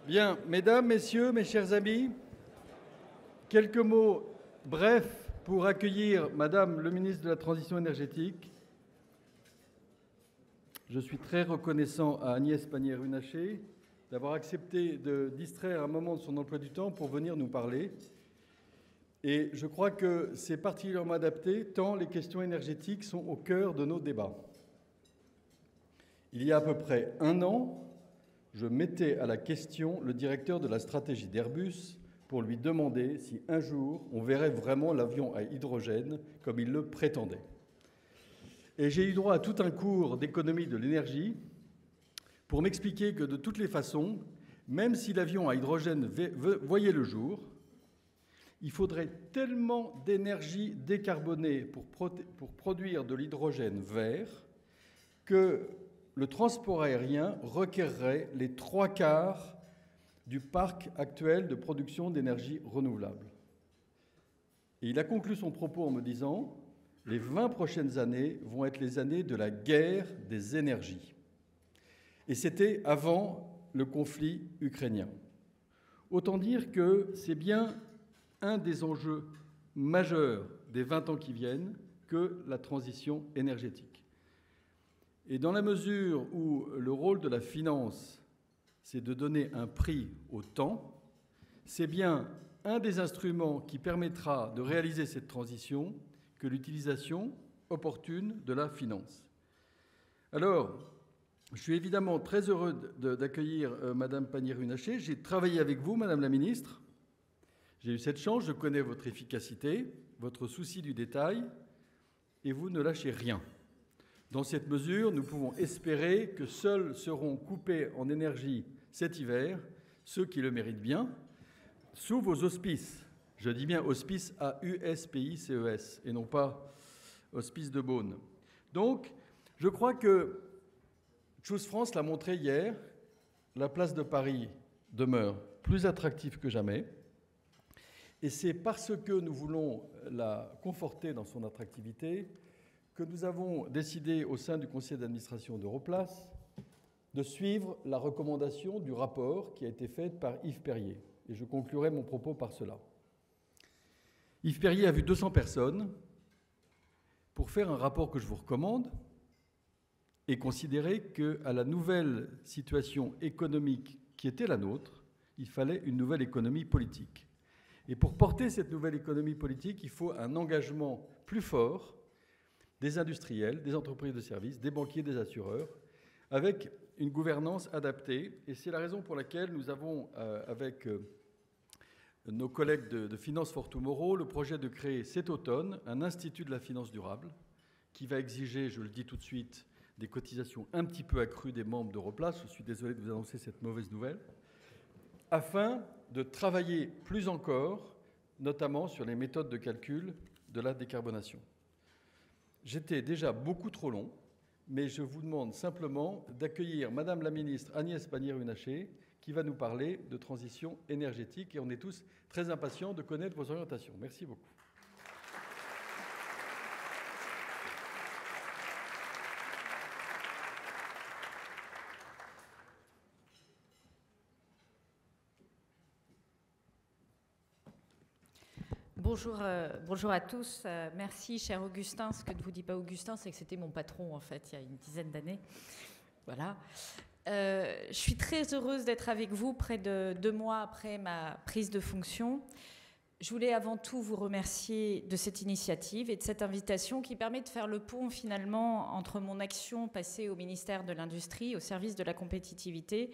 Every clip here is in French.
Bien, mesdames, messieurs, mes chers amis, quelques mots brefs pour accueillir Madame le ministre de la Transition énergétique. Je suis très reconnaissant à Agnès Pannier-Runacher d'avoir accepté de distraire un moment de son emploi du temps pour venir nous parler. Et je crois que c'est particulièrement adapté tant les questions énergétiques sont au cœur de nos débats. Il y a à peu près un an, je mettais à la question le directeur de la stratégie d'Airbus pour lui demander si un jour on verrait vraiment l'avion à hydrogène comme il le prétendait. Et j'ai eu droit à tout un cours d'économie de l'énergie pour m'expliquer que de toutes les façons, même si l'avion à hydrogène voyait le jour, il faudrait tellement d'énergie décarbonée pour produire de l'hydrogène vert que le transport aérien requerrait les 3/4 du parc actuel de production d'énergie renouvelable. Et il a conclu son propos en me disant « Les 20 prochaines années vont être les années de la guerre des énergies ». Et c'était avant le conflit ukrainien. Autant dire que c'est bien un des enjeux majeurs des 20 ans qui viennent que la transition énergétique. Et dans la mesure où le rôle de la finance, c'est de donner un prix au temps, c'est bien un des instruments qui permettra de réaliser cette transition que l'utilisation opportune de la finance. Alors, je suis évidemment très heureux d'accueillir Madame Pannier-Runacher. J'ai travaillé avec vous, Madame la Ministre. J'ai eu cette chance, je connais votre efficacité, votre souci du détail, et vous ne lâchez rien. Dans cette mesure, nous pouvons espérer que seuls seront coupés en énergie cet hiver ceux qui le méritent bien, sous vos auspices. Je dis bien auspices AUSPICES et non pas hospice de Beaune. Donc, je crois que Choose France l'a montré hier, la place de Paris demeure plus attractive que jamais. Et c'est parce que nous voulons la conforter dans son attractivité que nous avons décidé au sein du conseil d'administration d'Europlace de suivre la recommandation du rapport qui a été faite par Yves Perrier. Et je conclurai mon propos par cela. Yves Perrier a vu 200 personnes pour faire un rapport que je vous recommande et considérer qu'à la nouvelle situation économique qui était la nôtre, il fallait une nouvelle économie politique. Et pour porter cette nouvelle économie politique, il faut un engagement plus fort des industriels, des entreprises de services, des banquiers, des assureurs, avec une gouvernance adaptée. Et c'est la raison pour laquelle nous avons, avec nos collègues de Finance for Tomorrow, le projet de créer cet automne un institut de la finance durable qui va exiger, je le dis tout de suite, des cotisations un petit peu accrues des membres d'Europlace. Je suis désolé de vous annoncer cette mauvaise nouvelle, afin de travailler plus encore, notamment sur les méthodes de calcul de la décarbonation. J'étais déjà beaucoup trop long, mais je vous demande simplement d'accueillir Madame la ministre Agnès Pannier-Runacher qui va nous parler de transition énergétique et on est tous très impatients de connaître vos orientations. Merci beaucoup. Bonjour à tous. Merci, cher Augustin. Ce que ne vous dit pas Augustin, c'est que c'était mon patron, en fait, il y a une dizaine d'années. Voilà. Je suis très heureuse d'être avec vous près de 2 mois après ma prise de fonction. Je voulais avant tout vous remercier de cette initiative et de cette invitation qui permet de faire le pont, finalement, entre mon action passée au ministère de l'Industrie, au service de la compétitivité,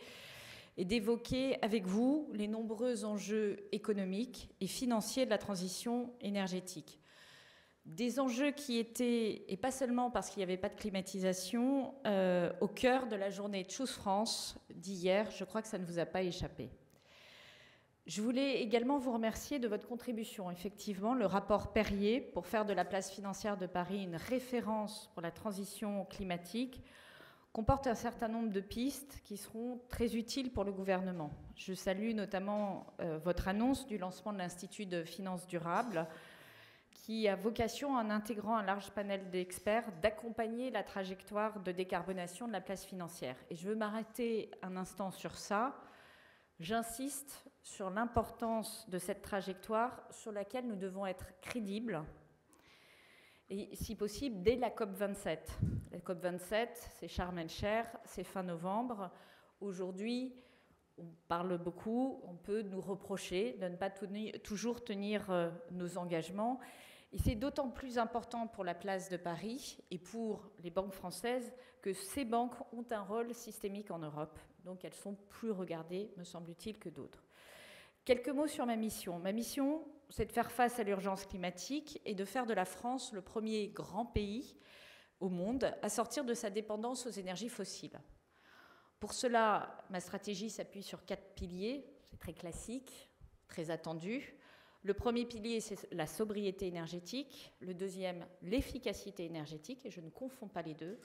et d'évoquer avec vous les nombreux enjeux économiques et financiers de la transition énergétique. Des enjeux qui étaient, et pas seulement parce qu'il n'y avait pas de climatisation, au cœur de la journée Choose France d'hier. Je crois que ça ne vous a pas échappé. Je voulais également vous remercier de votre contribution. Effectivement, le rapport Perrier, pour faire de la place financière de Paris une référence pour la transition climatique, comporte un certain nombre de pistes qui seront très utiles pour le gouvernement. Je salue notamment votre annonce du lancement de l'Institut de finance durable, qui a vocation, en intégrant un large panel d'experts, d'accompagner la trajectoire de décarbonation de la place financière. Et je veux m'arrêter un instant sur ça. J'insiste sur l'importance de cette trajectoire sur laquelle nous devons être crédibles, et si possible dès la COP27. La COP27, c'est Sharm el-Sheikh, c'est fin novembre. Aujourd'hui, on parle beaucoup, on peut nous reprocher de ne pas toujours tenir nos engagements. Et c'est d'autant plus important pour la place de Paris et pour les banques françaises que ces banques ont un rôle systémique en Europe. Donc elles sont plus regardées, me semble-t-il, que d'autres. Quelques mots sur ma mission. Ma mission, c'est de faire face à l'urgence climatique et de faire de la France le premier grand pays au monde à sortir de sa dépendance aux énergies fossiles. Pour cela, ma stratégie s'appuie sur 4 piliers, c'est très classique, très attendu. Le premier pilier, c'est la sobriété énergétique. Le deuxième, l'efficacité énergétique, et je ne confonds pas les deux.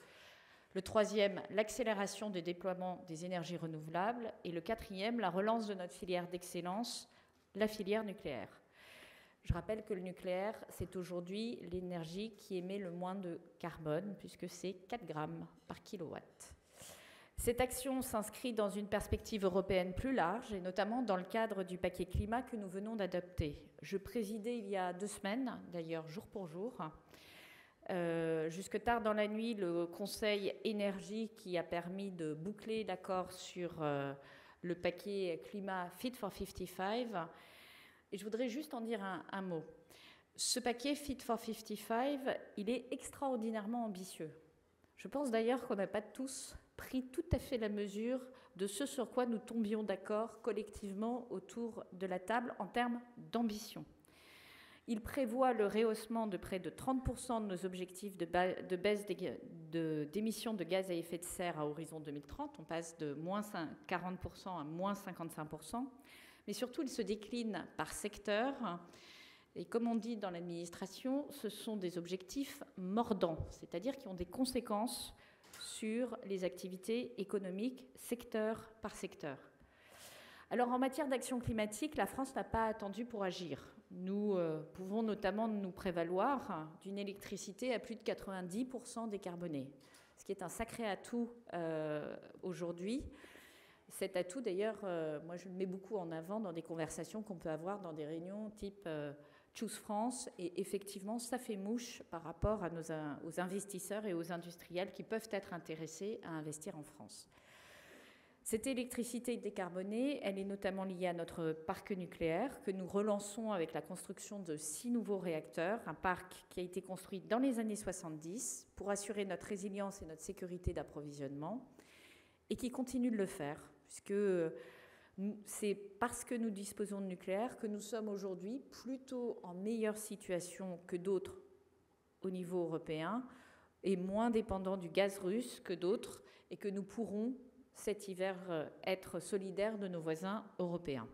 Le troisième, l'accélération des déploiements des énergies renouvelables. Et le quatrième, la relance de notre filière d'excellence, la filière nucléaire. Je rappelle que le nucléaire, c'est aujourd'hui l'énergie qui émet le moins de carbone, puisque c'est 4 grammes par kilowatt. Cette action s'inscrit dans une perspective européenne plus large, et notamment dans le cadre du paquet climat que nous venons d'adopter. Je présidais il y a 2 semaines, d'ailleurs jour pour jour, jusque tard dans la nuit, le Conseil énergie qui a permis de boucler l'accord sur le paquet climat Fit for 55. Et je voudrais juste en dire un mot. Ce paquet Fit for 55, il est extraordinairement ambitieux. Je pense d'ailleurs qu'on n'a pas tous pris tout à fait la mesure de ce sur quoi nous tombions d'accord collectivement autour de la table en termes d'ambition. Il prévoit le rehaussement de près de 30% de nos objectifs de baisse d'émissions de gaz à effet de serre à horizon 2030. On passe de moins 40% à moins 55%. Mais surtout, il se décline par secteur. Et comme on dit dans l'administration, ce sont des objectifs mordants, c'est-à-dire qui ont des conséquences sur les activités économiques secteur par secteur. Alors en matière d'action climatique, la France n'a pas attendu pour agir. Nous pouvons notamment nous prévaloir d'une électricité à plus de 90% décarbonée, ce qui est un sacré atout aujourd'hui. Cet atout, d'ailleurs, moi je le mets beaucoup en avant dans des conversations qu'on peut avoir dans des réunions type Choose France, et effectivement, ça fait mouche par rapport aux investisseurs et aux industriels qui peuvent être intéressés à investir en France. Cette électricité décarbonée, elle est notamment liée à notre parc nucléaire que nous relançons avec la construction de 6 nouveaux réacteurs, un parc qui a été construit dans les années 70 pour assurer notre résilience et notre sécurité d'approvisionnement et qui continue de le faire, puisque c'est parce que nous disposons de nucléaire que nous sommes aujourd'hui plutôt en meilleure situation que d'autres au niveau européen et moins dépendants du gaz russe que d'autres, et que nous pourrons cet hiver être solidaires de nos voisins européens.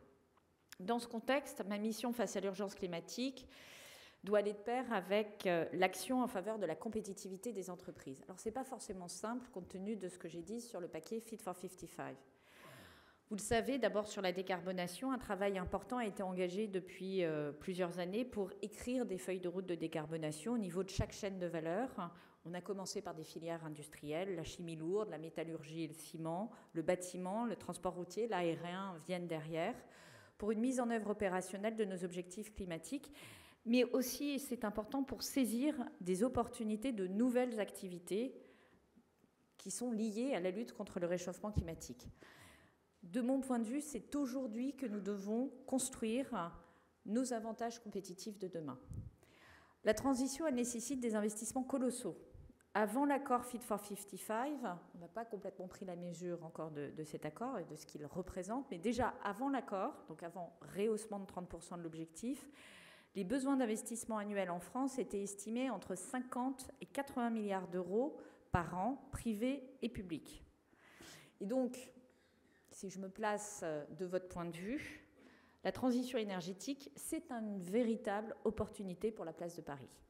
Dans ce contexte, ma mission face à l'urgence climatique doit aller de pair avec l'action en faveur de la compétitivité des entreprises. Alors ce n'est pas forcément simple compte tenu de ce que j'ai dit sur le paquet Fit for 55. Vous le savez, d'abord sur la décarbonation, un travail important a été engagé depuis plusieurs années pour écrire des feuilles de route de décarbonation au niveau de chaque chaîne de valeur. On a commencé par des filières industrielles, la chimie lourde, la métallurgie et le ciment, le bâtiment, le transport routier, l'aérien viennent derrière, pour une mise en œuvre opérationnelle de nos objectifs climatiques, mais aussi, et c'est important, pour saisir des opportunités de nouvelles activités qui sont liées à la lutte contre le réchauffement climatique. De mon point de vue, c'est aujourd'hui que nous devons construire nos avantages compétitifs de demain. La transition, elle nécessite des investissements colossaux. Avant l'accord Fit for 55, on n'a pas complètement pris la mesure encore de cet accord et de ce qu'il représente, mais déjà avant l'accord, donc avant rehaussement de 30% de l'objectif, les besoins d'investissement annuels en France étaient estimés entre 50 et 80 milliards d'euros par an, privés et publics. Et donc, si je me place de votre point de vue, la transition énergétique, c'est une véritable opportunité pour la place de Paris.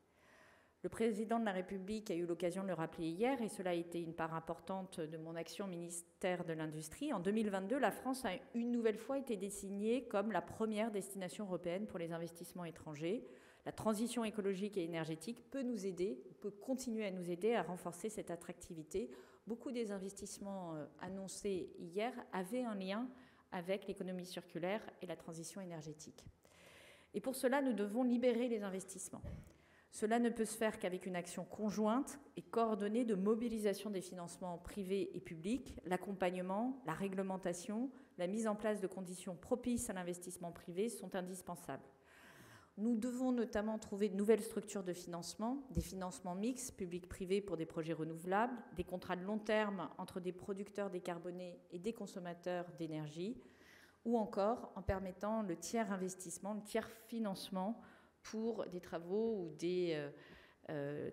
Le président de la République a eu l'occasion de le rappeler hier, et cela a été une part importante de mon action au ministère de l'Industrie. En 2022, la France a une nouvelle fois été désignée comme la première destination européenne pour les investissements étrangers. La transition écologique et énergétique peut nous aider, peut continuer à nous aider à renforcer cette attractivité. Beaucoup des investissements annoncés hier avaient un lien avec l'économie circulaire et la transition énergétique. Et pour cela, nous devons libérer les investissements. Cela ne peut se faire qu'avec une action conjointe et coordonnée de mobilisation des financements privés et publics, l'accompagnement, la réglementation, la mise en place de conditions propices à l'investissement privé sont indispensables. Nous devons notamment trouver de nouvelles structures de financement, des financements mixtes, publics-privés pour des projets renouvelables, des contrats de long terme entre des producteurs décarbonés et des consommateurs d'énergie, ou encore en permettant le tiers investissement, le tiers financement pour des travaux ou des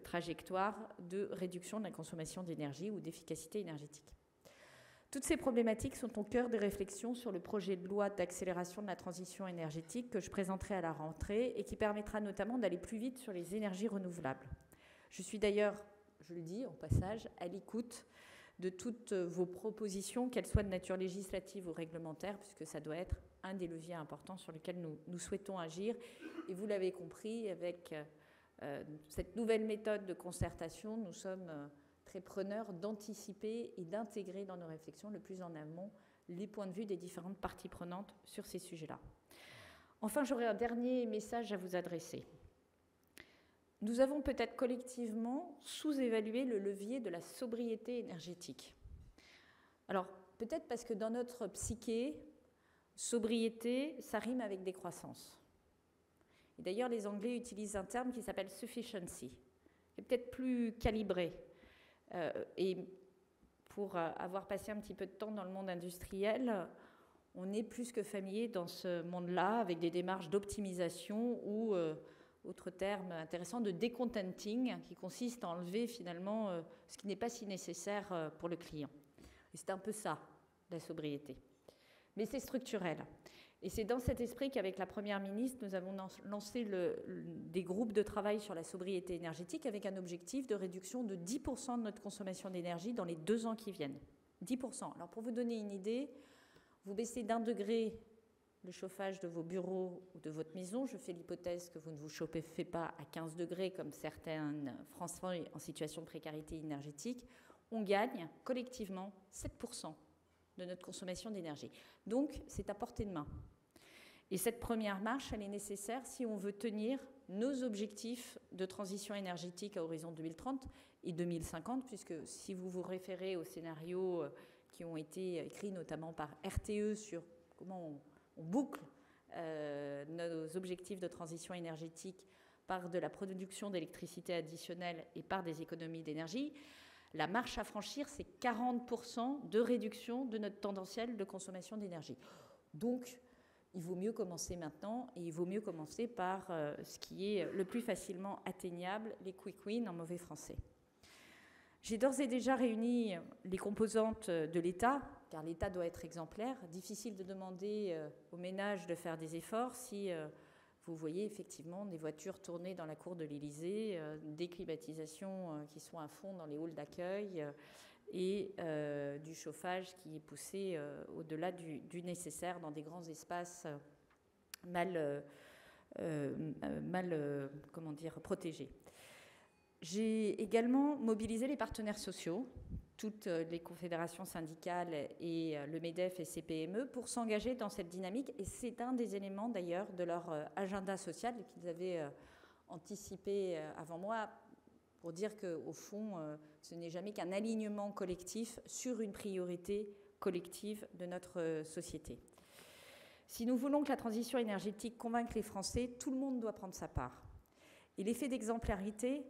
trajectoires de réduction de la consommation d'énergie ou d'efficacité énergétique. Toutes ces problématiques sont au cœur des réflexions sur le projet de loi d'accélération de la transition énergétique que je présenterai à la rentrée et qui permettra notamment d'aller plus vite sur les énergies renouvelables. Je suis d'ailleurs, je le dis en passage, à l'écoute de toutes vos propositions, qu'elles soient de nature législative ou réglementaire, puisque ça doit être un des leviers importants sur lesquels nous souhaitons agir. Et vous l'avez compris, avec cette nouvelle méthode de concertation, nous sommes très preneurs d'anticiper et d'intégrer dans nos réflexions le plus en amont les points de vue des différentes parties prenantes sur ces sujets-là. Enfin, j'aurai un dernier message à vous adresser. Nous avons peut-être collectivement sous-évalué le levier de la sobriété énergétique. Alors, peut-être parce que dans notre psyché, sobriété, ça rime avec décroissance. Et d'ailleurs, les Anglais utilisent un terme qui s'appelle sufficiency, qui est peut-être plus calibré. Et pour avoir passé un petit peu de temps dans le monde industriel, on est plus que familier dans ce monde-là avec des démarches d'optimisation ou, autre terme intéressant, de decontenting, qui consiste à enlever finalement ce qui n'est pas si nécessaire pour le client. Et c'est un peu ça, la sobriété. Mais c'est structurel. Et c'est dans cet esprit qu'avec la Première ministre, nous avons lancé des groupes de travail sur la sobriété énergétique avec un objectif de réduction de 10% de notre consommation d'énergie dans les 2 ans qui viennent. 10%. Alors pour vous donner une idée, vous baissez d'1 degré le chauffage de vos bureaux ou de votre maison. Je fais l'hypothèse que vous ne vous chauffez pas à 15 degrés comme certains Français en situation de précarité énergétique. On gagne collectivement 7% de notre consommation d'énergie. Donc, c'est à portée de main. Et cette première marche, elle est nécessaire si on veut tenir nos objectifs de transition énergétique à horizon 2030 et 2050, puisque si vous vous référez aux scénarios qui ont été écrits notamment par RTE sur comment on boucle nos objectifs de transition énergétique par de la production d'électricité additionnelle et par des économies d'énergie, la marche à franchir, c'est 40% de réduction de notre tendanciel de consommation d'énergie. Donc, il vaut mieux commencer maintenant et il vaut mieux commencer par ce qui est le plus facilement atteignable, les quick wins en mauvais français. J'ai d'ores et déjà réuni les composantes de l'État, car l'État doit être exemplaire. Difficile de demander aux ménages de faire des efforts si vous voyez effectivement des voitures tourner dans la cour de l'Élysée, des climatisations qui sont à fond dans les halls d'accueil et du chauffage qui est poussé au-delà du nécessaire dans des grands espaces mal protégés. J'ai également mobilisé les partenaires sociaux, toutes les confédérations syndicales et le MEDEF et CPME pour s'engager dans cette dynamique. Et c'est un des éléments d'ailleurs de leur agenda social qu'ils avaient anticipé avant moi pour dire qu'au fond, ce n'est jamais qu'un alignement collectif sur une priorité collective de notre société. Si nous voulons que la transition énergétique convainque les Français, tout le monde doit prendre sa part. Et l'effet d'exemplarité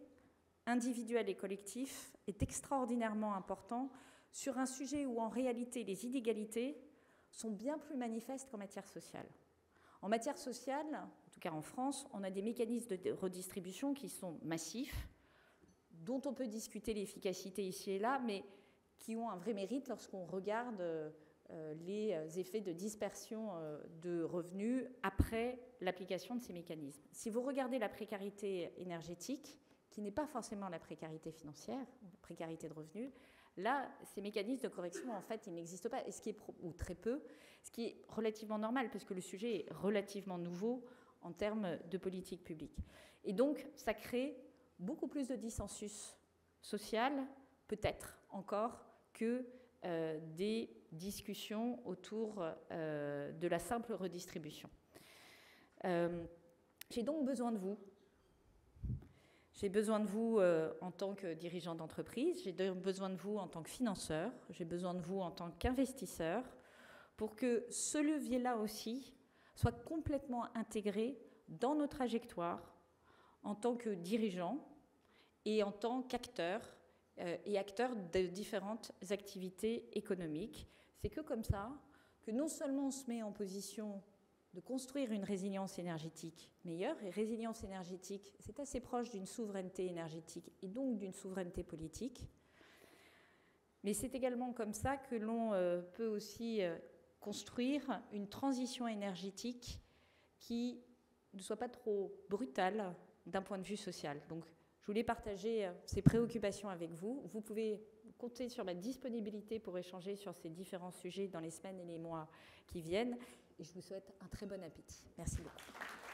individuel et collectif est extraordinairement important sur un sujet où en réalité les inégalités sont bien plus manifestes qu'en matière sociale. En matière sociale, en tout cas en France, on a des mécanismes de redistribution qui sont massifs, dont on peut discuter l'efficacité ici et là, mais qui ont un vrai mérite lorsqu'on regarde les effets de dispersion de revenus après l'application de ces mécanismes. Si vous regardez la précarité énergétique, qui n'est pas forcément la précarité financière, la précarité de revenus, là, ces mécanismes de correction, en fait, ils n'existent pas, et ce qui est ou très peu, ce qui est relativement normal, parce que le sujet est relativement nouveau en termes de politique publique. Et donc, ça crée beaucoup plus de dissensus social, peut-être encore, que des discussions autour de la simple redistribution. J'ai donc besoin de vous. J'ai besoin de vous en tant que dirigeant d'entreprise, j'ai besoin de vous en tant que financeur, j'ai besoin de vous en tant qu'investisseur, pour que ce levier-là aussi soit complètement intégré dans nos trajectoires en tant que dirigeant et en tant qu'acteur et acteur de différentes activités économiques. C'est que comme ça que non seulement on se met en position de construire une résilience énergétique meilleure, et résilience énergétique, c'est assez proche d'une souveraineté énergétique et donc d'une souveraineté politique, mais c'est également comme ça que l'on peut aussi construire une transition énergétique qui ne soit pas trop brutale d'un point de vue social. Donc, je voulais partager ces préoccupations avec vous. Vous pouvez compter sur ma disponibilité pour échanger sur ces différents sujets dans les semaines et les mois qui viennent. Et je vous souhaite un très bon appétit. Merci beaucoup.